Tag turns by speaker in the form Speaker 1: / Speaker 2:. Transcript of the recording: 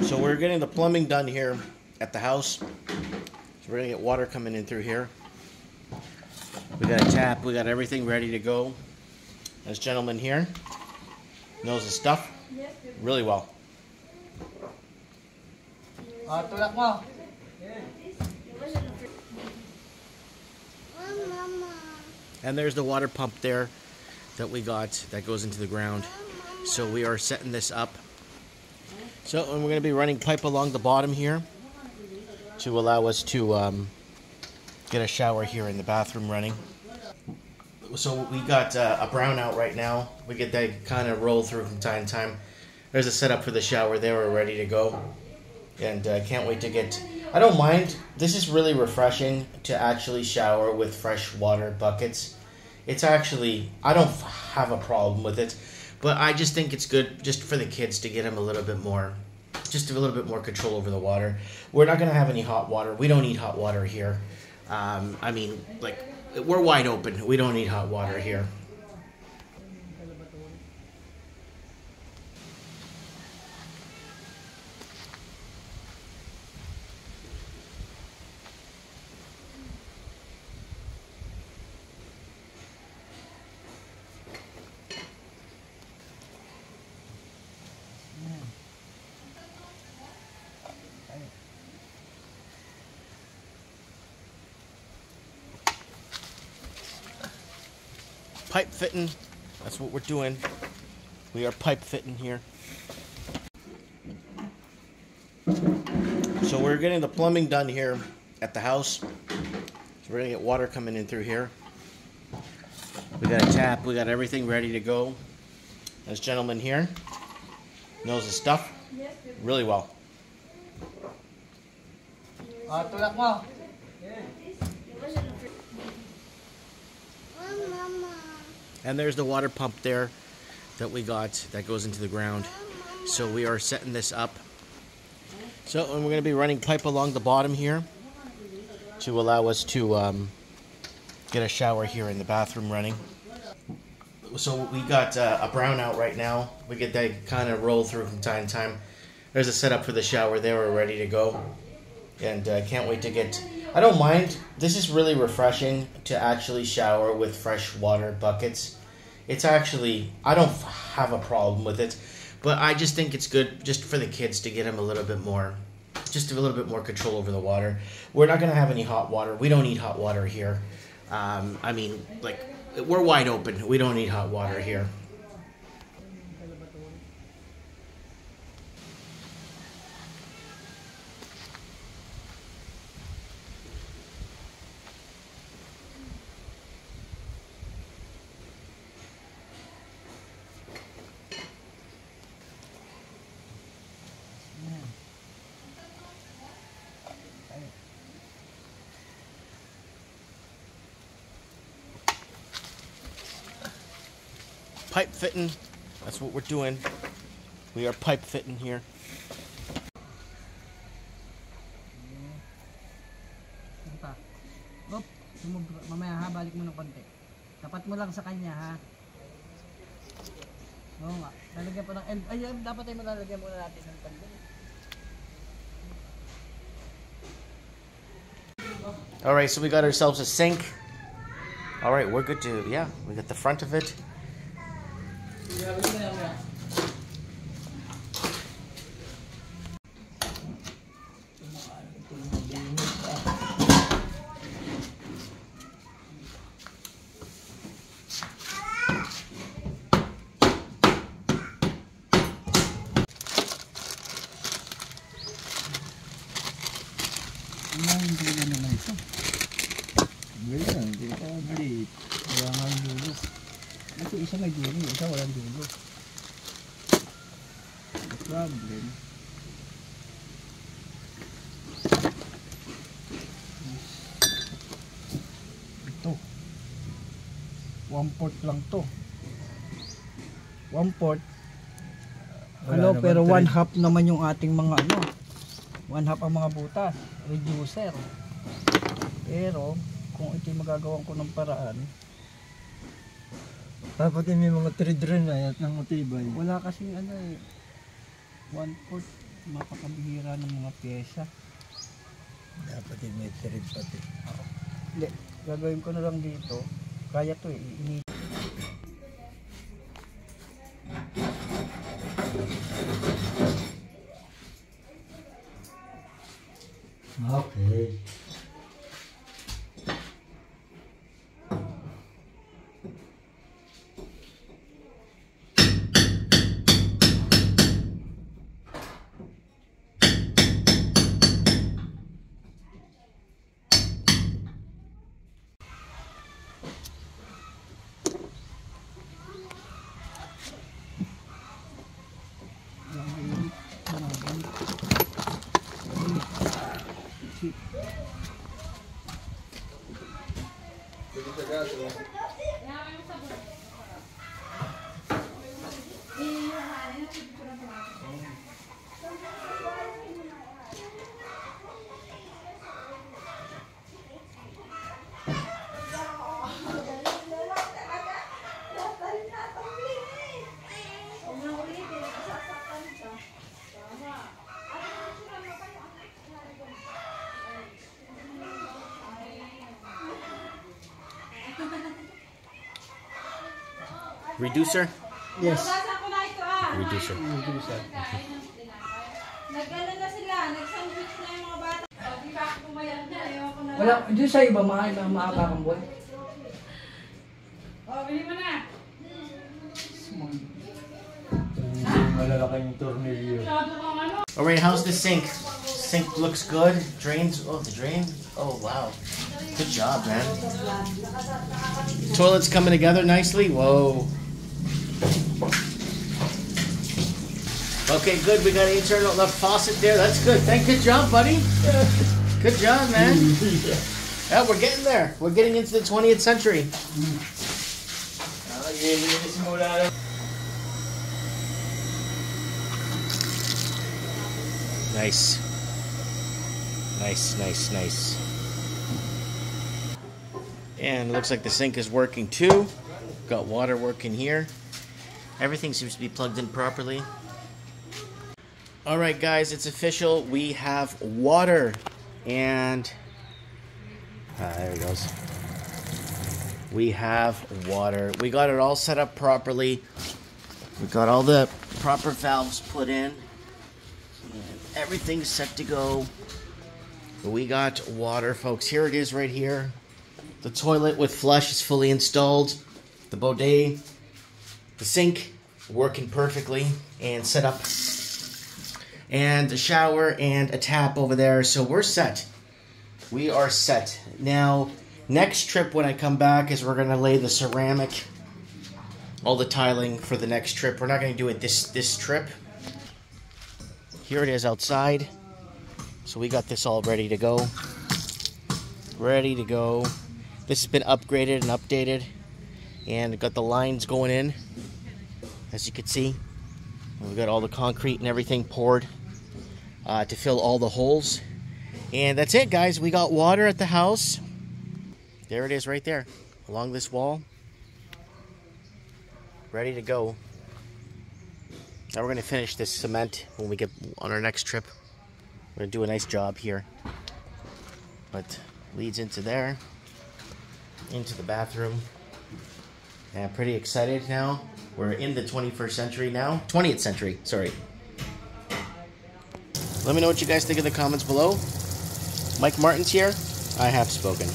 Speaker 1: So we're getting the plumbing done here at the house. So we're gonna get water coming in through here. We got a tap, we got everything ready to go. This gentleman here knows his stuff really well.
Speaker 2: Tulak mo.
Speaker 1: And there's the water pump there that we got that goes into the ground. So we are setting this up. So and we're going to be running pipe along the bottom here to allow us to get a shower here in the bathroom running. So we got a brownout right now. We get that kind of roll through from time to time. There's a setup for the shower there. We're ready to go. And can't wait to get... I don't mind. This is really refreshing to actually shower with fresh water buckets. It's actually... I don't have a problem with it. But I just think it's good just for the kids to get them a little bit more... Just a little bit more control over the water. We're not going to have any hot water. We don't need hot water here. I mean, like, we're wide open. We don't need hot water here. Pipe fitting, that's what we're doing. We are pipe fitting here. So we're getting the plumbing done here at the house. So we're gonna get water coming in through here. We got a tap, we got everything ready to go. This gentleman here knows his stuff really well.
Speaker 2: Tulak mo.
Speaker 1: And there's the water pump there that we got that goes into the ground. So we are setting this up. So and we're going to be running pipe along the bottom here to allow us to get a shower here in the bathroom running. So we got a brownout right now. We get that kind of roll through from time to time. There's a setup for the shower there. We're ready to go. And can't wait to get... I don't mind. This is really refreshing to actually shower with fresh water buckets. It's actually... I don't have a problem with it. But I just think it's good just for the kids to get them a little bit more... Just a little bit more control over the water. We're not going to have any hot water. We don't need hot water here. I mean, like, we're wide open. We don't need hot water here. Pipe fitting, that's what we're doing. We are pipe fitting here.
Speaker 2: Op, mamaya ha, balik mo ng konti. Tapat mo lang sa kanya ha. Oo nga, lalagyan pa ng end. Ay, dapat ay malalagyan muna natin ng pandin.
Speaker 1: Alright, so we got ourselves a sink. Alright, we're good to, yeah, we got the front of it.
Speaker 3: Hindi ka maliit. Kaya nga yung dulo. Kasi isa may dulo, isa walang dulo. The problem. Ito. 1/4 lang to. 1/4. Ano, pero 1/2 naman yung ating mga ano. 1/2 ang mga butas. Reducer. Pero kung ito magagawan ko ng paraan, dapat may mga thread rin na at ng matibay. Wala kasing ano eh. 1/4, mapakabihira ng mga pyesa.
Speaker 4: Dapat yung may thread pati.
Speaker 3: Hindi, gagawin ko na lang dito. Kaya to eh.
Speaker 4: Okay.
Speaker 1: Reducer?
Speaker 3: Yes.
Speaker 1: Reducer.
Speaker 5: Nag-ano na sila, nag-sandwich na yung mga bata. Di ba ako pumayag na, ayoko na.
Speaker 3: Wala, hindi sa iba maakakambol.
Speaker 5: Bili mo na.
Speaker 4: Malalaking tornilyo.
Speaker 1: Alright, how's the sink? Sink looks good. Drains, oh, the drain? Oh, wow. Good job, man. Toilet's coming together nicely. Whoa. Okay, good. We got an internal left faucet there. That's good. Good job, buddy. Good job, man. Yeah, we're getting there. We're getting into the 20th century. Nice. Nice. And it looks like the sink is working too. Got water working here. Everything seems to be plugged in properly. Alright guys, it's official. We have water. And there it goes. We have water. We got it all set up properly. We got all the proper valves put in. And everything's set to go. We got water, folks. Here it is right here. The toilet with flush is fully installed. The bidet, the sink working perfectly and set up. And a shower and a tap over there. So we're set. We are set. Now, next trip when I come back is we're going to lay the ceramic, all the tiling for the next trip. We're not going to do it this trip. Here it is outside. So we got this all ready to go. Ready to go. This has been upgraded and updated. And got the lines going in, as you can see. We've got all the concrete and everything poured to fill all the holes. And that's it, guys. We got water at the house. There it is right there, along this wall. Ready to go. Now we're going to finish this cement when we get on our next trip. We're going to do a nice job here. But leads into there, into the bathroom. And I'm pretty excited now. We're in the 21st century now. 20th century, sorry. Let me know what you guys think in the comments below. Mike Martin's here. I have spoken.